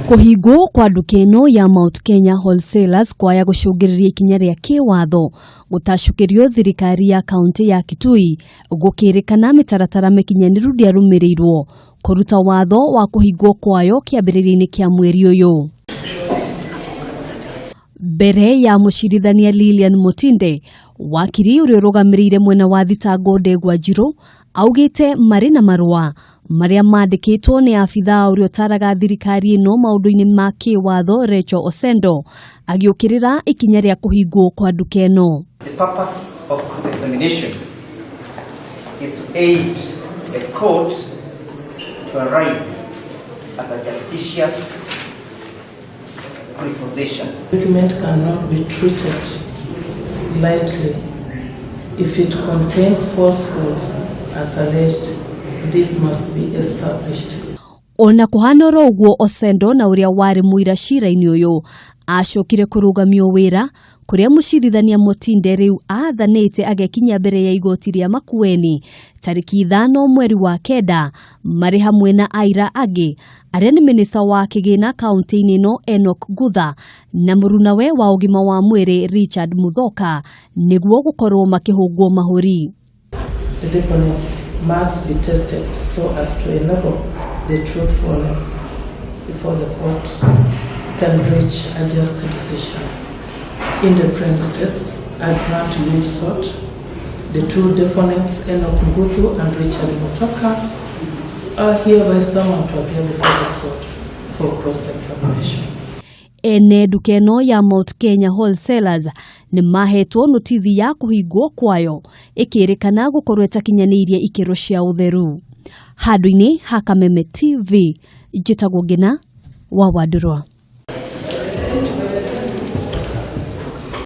Kuhungwo kwa nduka ino ya Mount Kenya Wholesalers kwaya gucungiriria ikinya ria kiwatho gutacukirio thirikari ya kaunti ya Kitui gukirikana mitaratara mikinyaniru ndiarumirirwo kuruta watho wa kuhungwo kwayo kiambiriria-ini kia mweri uyu. Mbere ya Mucirithania Lilian Mutinde, wakiri uria urugamirire mwena wa thitango gukanjirwo augite mari na marua maria mandikitwo ni abithaa uria utaraga thirikari ino maundu-ini ma kiwatho Rachael Osendo agiukirira ikinya ria kuhungwo kwa nduka ino. The purpose of cross-examination is to aid the court to arrive at a justicious reposition. Document cannot be treated lightly. If it contains falsehoods as alleged, this must be established. Ona kuhanoro uguo Osendo na uria wari muira ciira-ini uyu acokire kurugamio wira kuria Mucirithania Mutinde riu athanite agekinya mbere ya igoti ria Makueni tariki 5 mweri wa kenda mari hamwe na aira angi aria ni minista wa kigina kaunti-ini ino gutha na murunawe wa ugima wa mwiri Richard Muthoka niguo gukorwo makihungwo mahuri. The deponents must be tested so as to enable the truthfulness before the court can reach a just decision. In the premises, I grant leave sought. The two deponents, Mucirithania and Rachael Osendo, are hereby summoned to appear before this court for cross-examination. Ene nduka ino ya Mount Kenya Wholesalers ni mahetwo notithi ya kuhungwo kwayo ikirikana gukorwo itakinyaniirie ikiro cia utheru. Handu-ini ha Kameme TV, njitagwo Ngina wa Wandurwa.